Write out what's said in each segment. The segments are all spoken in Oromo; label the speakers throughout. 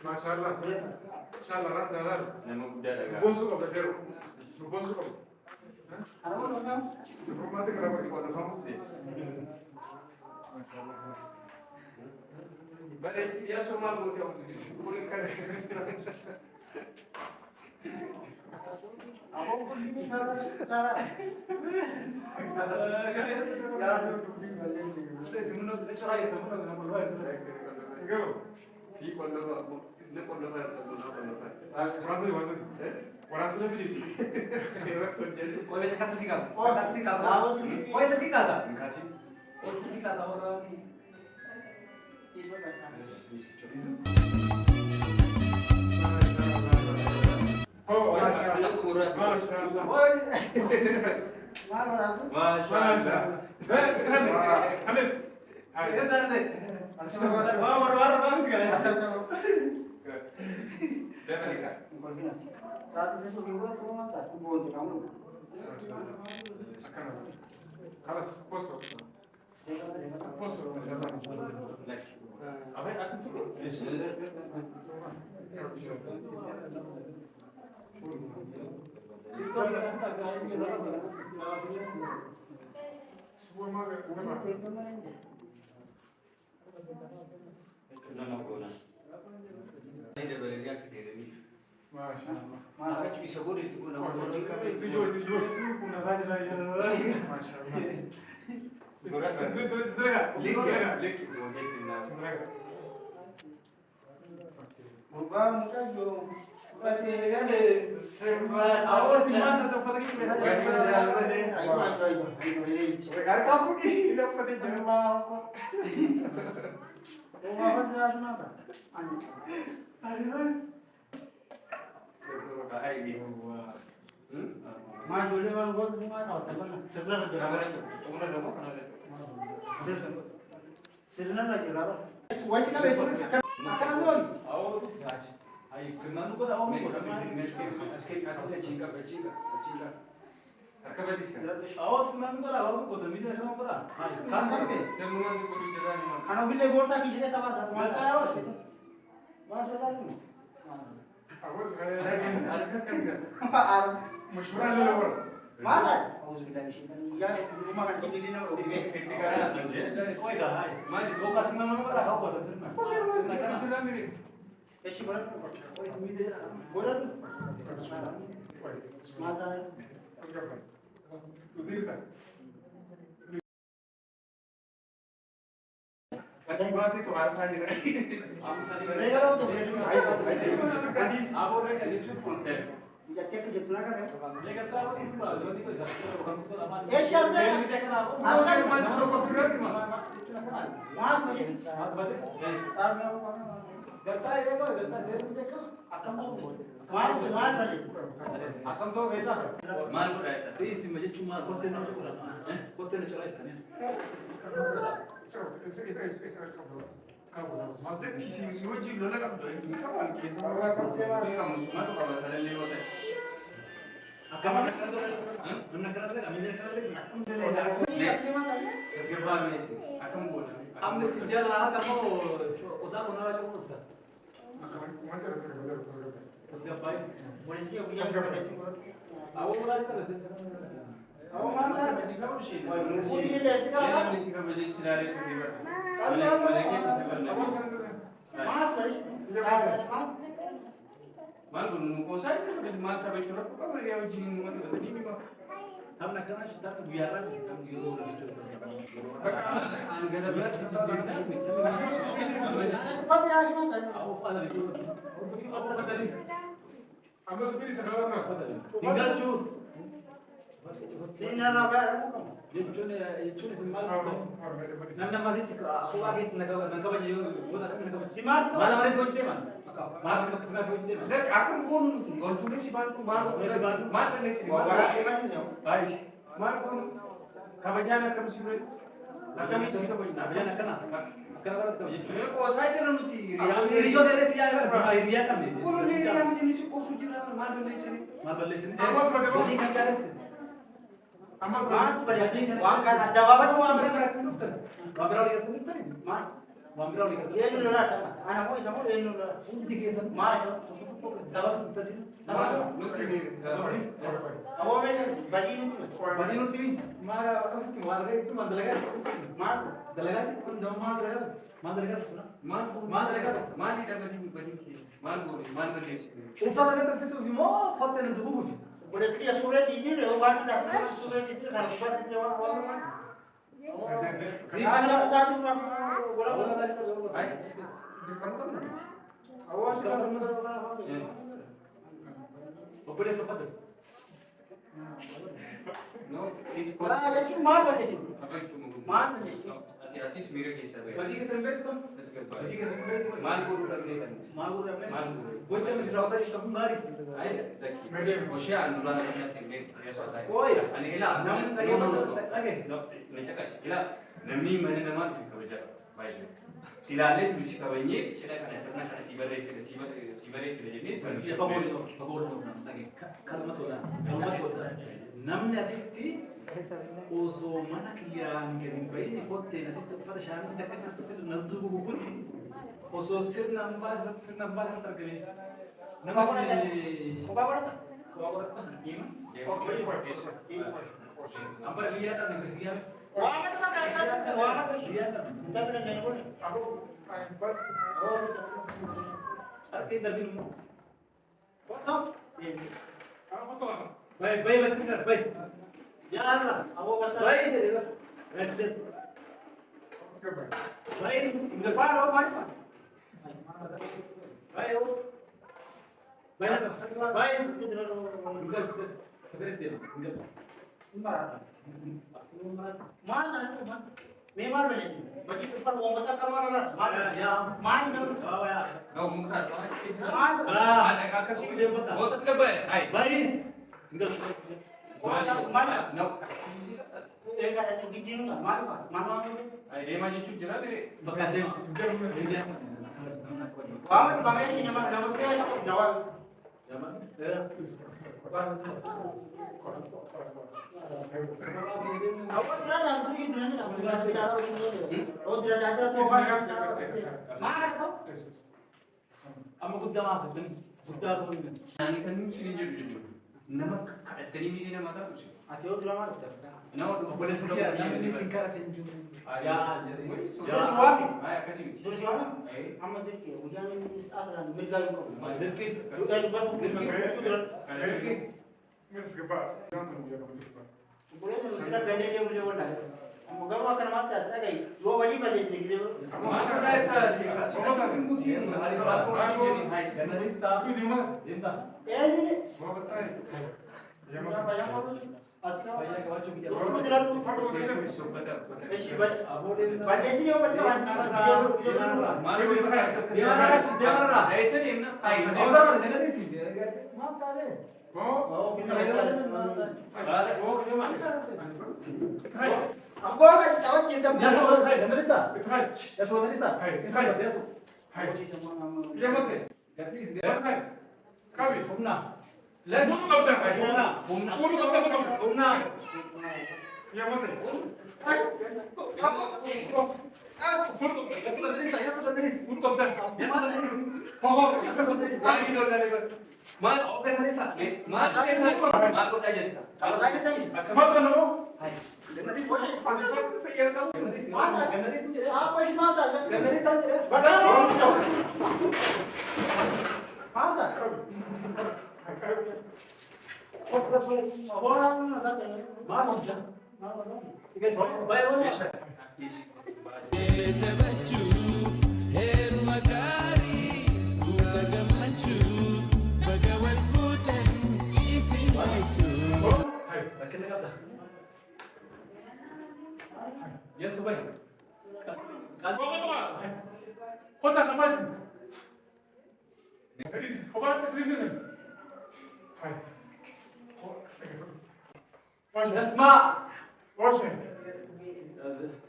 Speaker 1: ما شاء الله ان شاء الله رد هذا بونسو قبل غيره بونسو قبل انا ما تقرا ولا فهمت ما شاء الله خلاص بل يا سوما بوت يا بقول لك ابو كل شيء Sí, cuando le cuando Brasil, Brasil. Brasil é Felipe.
Speaker 2: Hoje é casa de casa. Casa de casa. Hoje é de casa. Em casa. Hoje é de casa agora. Isso vai dar. Isso.
Speaker 1: Oh, mashallah. Mashallah. Hamid.
Speaker 3: Saat ini sudah buat tuh mata, tuh buat kamu.
Speaker 1: خلاص posto. Posto. A ver, ¿tú tú?
Speaker 2: ما فيش يسوون يتقولون
Speaker 1: ما
Speaker 3: dulu bang gua semua tahu, tapi sebelah aja. Sebelah aja lah. Wajib kan besok makan dulu.
Speaker 2: أو تسمعش هاي سمعنا كده أو نقول أو سمعنا كده أو نقول ميزة كده كده كم سنة
Speaker 3: Karena bila borsa kisahnya sama satu mata. Mas betul ni.
Speaker 1: أول سؤال مش
Speaker 3: Mas
Speaker 1: مرة ولا مرة
Speaker 3: mana? Oh sudah di sini. Ya rumah kan di sini nak.
Speaker 2: كوي ده هاي ما لو كسمنا ما كده هاو بس سمعنا
Speaker 3: Esi berat. Berat. Mata.
Speaker 1: बस ही तुम्हारा साथ ही
Speaker 3: Mereka tahu tu mereka.
Speaker 2: आप बोल रहे हैं ये चुप है
Speaker 3: Jatuh ke jatuh nak kan?
Speaker 2: लेकिन तो वो इतना जल्दी कोई घर पे हम तो अमान
Speaker 3: Siapa tu?
Speaker 2: ये क्या ना
Speaker 3: Aku kan
Speaker 1: masuk ke konser ni mah.
Speaker 3: Mas bagi.
Speaker 2: हाथ बदे
Speaker 3: Tar me aku.
Speaker 2: गत्ता है देखो गत्ता से देखो
Speaker 3: Akan tahu. Mas bagi.
Speaker 2: अकम तो वेता मान को रहता है इसी में चुम्मा कोते ना जो करा कोते ना चला इतना
Speaker 1: Mas de si no jilo la cap kapan ke so ra cap te va ka musuma to ka basale le hote
Speaker 2: अकम ना कर दो हम ना कर दो हम इसे कर दो Asgabaa meeshaa akkam goona. Amma si jala tamoo odaa kunarraa jiru dhufta. Asgabaa
Speaker 3: Polisi yang punya sebenarnya.
Speaker 2: awwa muraasa kana
Speaker 3: Awak mana? Mungkin dia dari sekarang.
Speaker 2: Ini sih kamu jadi sinari itu juga.
Speaker 3: Maaf dari.
Speaker 2: Mal gunung kosan itu udah mata becurak kok nggak dia uji ini mata tadi ini kok. Kamu nak kena sudah biaran kamu di rumah itu. Negara beras cerita ini.
Speaker 3: Seperti yang mana?
Speaker 2: Aku pada itu. Aku pada itu.
Speaker 1: Ambil pilih sekarang nak.
Speaker 2: Single cu.
Speaker 3: Sini nak apa?
Speaker 2: Itu sembal. Nanda masih tik. Aku lagi nak baju. Buat aku nak baju. Si masih. Malam hari soalnya mana? Malam hari kesana soalnya mana? Dek, aku pun nuti. Kalau sudah si bantu malu. Malu ni si. Baik. Malu. Kabajan aku mesti beri. Nak kami sih kabajan. Kabajan nak kena. Kena kabajan. Kau saya jangan nuti. Rio dari si yang Rio kami. Kalau dia yang jenis si kau suji lah. Malu ni si. Malu ni si. Jadi kan cara si.
Speaker 3: Amat tu pada wang kan ada apa tu wang
Speaker 2: berapa nuftan? Berapa lagi tu nuftan ni?
Speaker 3: Mak.
Speaker 2: Berapa lagi?
Speaker 3: Dia dulu lah. Anak mau sama dia dulu.
Speaker 2: Undi kesan.
Speaker 3: Mak.
Speaker 2: Zaman sesat itu. Zaman.
Speaker 3: Awak macam baju ni.
Speaker 2: Bani nuti ni. Mara apa sih? Mara itu mandalaga.
Speaker 3: Mak.
Speaker 2: Dalaga. Pun jam mandalaga. Mandalaga. Mandalaga. Mandi dah bani ki. Mandi ni sih. Ufala kan terfisuk di mau kau tentu buku.
Speaker 3: Boleh dia sudah sini dia orang kita sudah sini kalau buat dia orang mana? Si mana satu orang bola
Speaker 2: Hai. Kamu kan?
Speaker 3: awak kita mana?
Speaker 2: Boleh sempat. No, is
Speaker 3: Ah, ya cuma apa sih?
Speaker 2: apa yang cuma
Speaker 3: Mana ni?
Speaker 2: hati-hati sendiri kisah. Bagi kesan betul tu. Bagi kesan betul. Malburu lagi kan. Malburu lagi. Malburu. Bocah mesti rawat di kampung gari. Ayo, lagi. Bocah anulan kami tinggal dia soalnya. Koi. Ane hilang. Nam lagi. No, macam kas. Hilang. Nami mana nama tu kerja. Baik. Silalah tu sih kawinnya. Cila kan sebenarnya kan sibare cila cila jadi. Pasti apa boleh lagi. Kalau tu lah. Kalau tu lah. Nam nasihat Oso mana kian kerim bayi kote nasi tu farshan nasi tak kena tu fisu nadu buku ni. Oso sir nambah terkini. Nama si.
Speaker 3: Kau apa nak?
Speaker 2: Kau apa nak? Ima. Apa dia tak nak sih?
Speaker 3: Wah, apa tu nak kata? Wah, apa tu?
Speaker 2: Dia tak.
Speaker 3: Kita kena jangan boleh.
Speaker 1: Aku,
Speaker 3: Oh,
Speaker 2: Tapi tapi.
Speaker 3: potong.
Speaker 1: aku tu lah.
Speaker 2: Baik betul baik.
Speaker 3: Jangan lah. Awak kata.
Speaker 2: Baik dia. Baik.
Speaker 1: Sekarang.
Speaker 2: Baik. Tinggal parau mana? Baik. Baik. Baik. Tinggal. Tinggal.
Speaker 3: Mana itu man? Memang mana ni? Bagi tempat uang betul kalau mana? Mana?
Speaker 2: Ya.
Speaker 3: Mana?
Speaker 2: Oh ya.
Speaker 4: No, muka.
Speaker 3: Mana?
Speaker 4: Ada kakak sih dia betul. Oh, terus kebar. Hai.
Speaker 2: Baik. Tinggal.
Speaker 3: Mana?
Speaker 4: No.
Speaker 3: Eh, ada gigi enggak? Mana? Mana?
Speaker 4: Hai, dia maju cuci lah deh.
Speaker 2: Bekat dia. Dia.
Speaker 3: Kamu tu kami sini nama nama dia nak jawab.
Speaker 2: Zaman.
Speaker 3: Awak tidak ada tu itu ni. Awak tidak ada tu. Oh, tidak ada tu. Mana tu?
Speaker 2: Amma guddaa maasif dan guddaa sun.
Speaker 4: Nani kan sini jadi cuci. Nama tadi misi nama tak tuh.
Speaker 3: Aceh tu lama tu.
Speaker 4: No,
Speaker 2: Boleh sekian namni singkarat inju. Ya, jadi.
Speaker 3: Terus suami.
Speaker 4: Hai, kasih misi.
Speaker 3: Terus suami.
Speaker 4: Hai.
Speaker 3: Amma dirke. Ujian ini asal mereka itu.
Speaker 2: Dirke.
Speaker 3: Lu dah buat dirke.
Speaker 2: Dirke.
Speaker 1: Sekarang. Jangan dia kamu cepat.
Speaker 3: Boleh tu sudah ganda dia boleh buat. Moga akan mati. Ada lagi. Dua balik balik sini kita.
Speaker 4: Mata dah start. Semua tak mungkin. Hari Sabtu jadi hai.
Speaker 2: Kanalista.
Speaker 1: Itu di mana?
Speaker 2: Dinta.
Speaker 3: Eh ni.
Speaker 1: Mau betul. Yang
Speaker 3: Apa
Speaker 1: mana?
Speaker 3: yang mau? Asal.
Speaker 2: Banyak kawaju kita.
Speaker 3: Lu tidak tu. Mesti buat. Balik sini obat tu. Nama saya.
Speaker 4: Malu itu kan.
Speaker 2: Dia mana?
Speaker 4: Desa ni mana? Hai.
Speaker 2: Oh, zaman dengan isi. Mata deh.
Speaker 1: Oh,
Speaker 3: Oh, kita ada.
Speaker 4: Ada. Oh, dia mana?
Speaker 1: Hai.
Speaker 3: Aku akan jawab kita.
Speaker 2: Ya sudah, hai, kanalista.
Speaker 1: Hai.
Speaker 2: Ya sudah, kanalista. Isa, ya sudah.
Speaker 1: Hai. Yang mana?
Speaker 2: Ganti.
Speaker 1: Hai. Kami.
Speaker 2: Umna.
Speaker 1: Lalu kau dah.
Speaker 2: Umna.
Speaker 1: Umna.
Speaker 2: Umna.
Speaker 1: Yang mana?
Speaker 3: Hai.
Speaker 2: Yes, Subay.
Speaker 1: Kota kamasi. Hadis, kabar kesini. Hai.
Speaker 2: اسمع.
Speaker 1: واشن.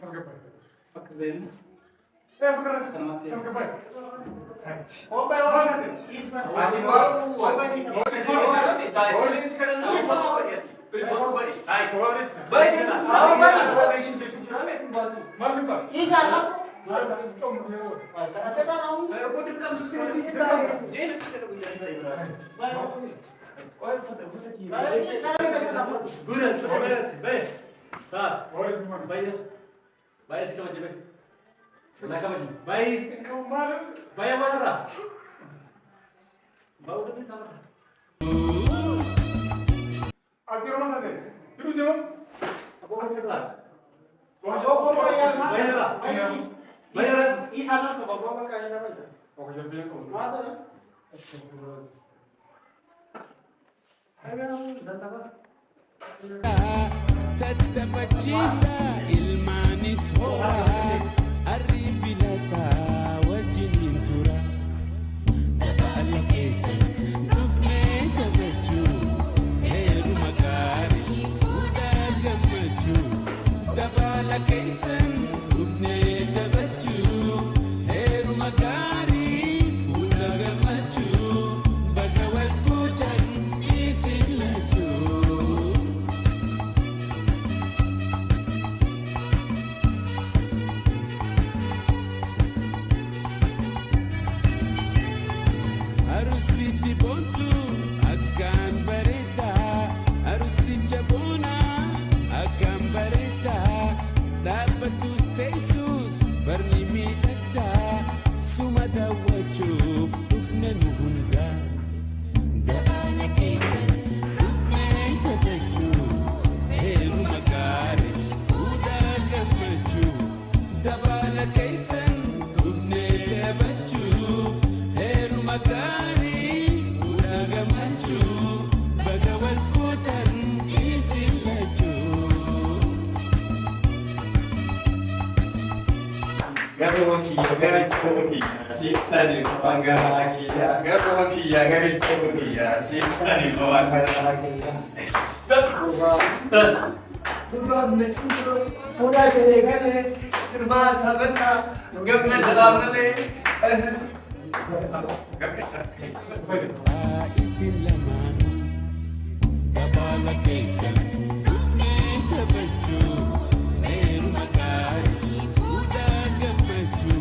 Speaker 1: Tasgabay.
Speaker 2: فك زي الناس.
Speaker 1: فكرة. Tasgabay. Hai.
Speaker 3: Ombay, isma. Alti rumah sana. Itu jawab.
Speaker 5: تتبجيسا المانيس هو الريف لتا والجنين ترى تبقى كيسا دفني تبجو هير مكاري ودا جمجو تبقى كيسا دفني تبجو هير مكاري ودا جمجو بقى والفوتن يسلجو Arusti di bontu akan berita, arusti jabona akan berita, dapat Yesus berlimita, sumada wajuf dufna nuhunda, dabana kaisan dufna tabaju, heru magari udah gamaju, dabana kaisan dufna tabaju, heru magari udah gamaju, bagawal futan isi laju. Isi lamanu, kabala kaisan, dufne tabaju, heru magari udah gamaju,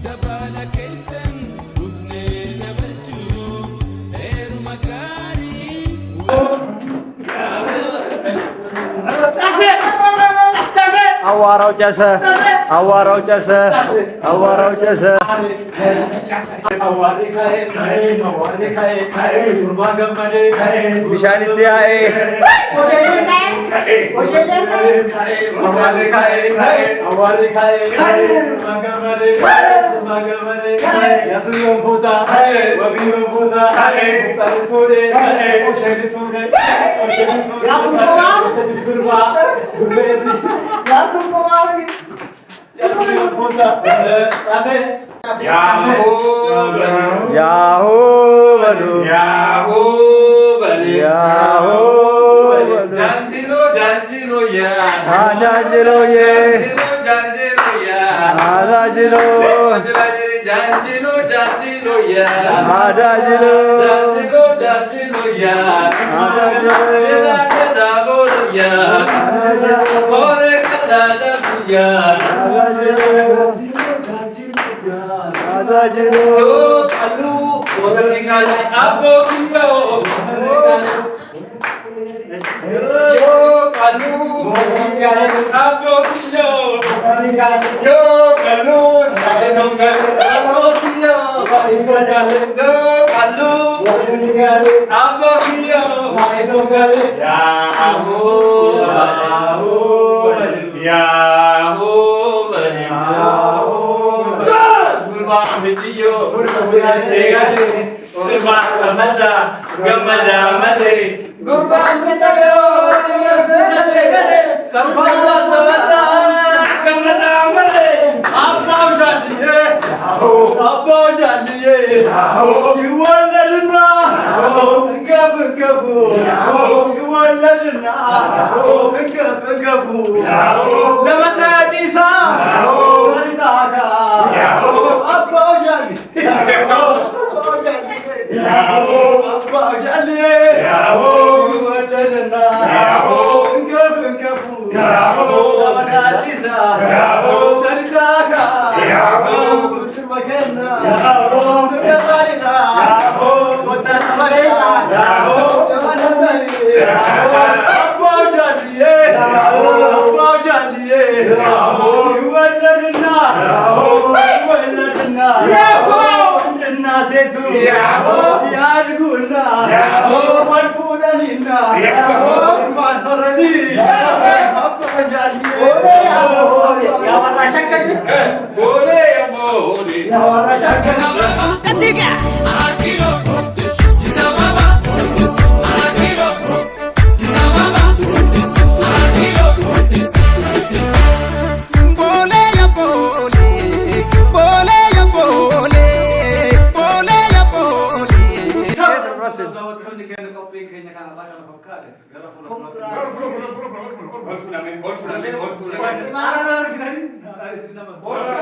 Speaker 5: dabala kaisan, dufne tabaju, heru magari.
Speaker 3: አዋራው ጨሰ፣ አዋራው ጨሰ፣ አዋራው ጨሰ። ቢሻን ኢትያኤ ያሁ በሉ ያሁ በሉ ጃንጅሎ ጃንጅሎ ያ ጃንጅሎ የ ጃንጅሎ ያ ጃንጅሎ ጃንጅሎ ጃንጅሎ ያ ጃንጅሎ ጃንጅሎ ጃንጅሎ ያ ጃንጅሎ ያ ኦሬ ከዳ ጃንጅሎ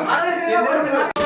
Speaker 3: Mana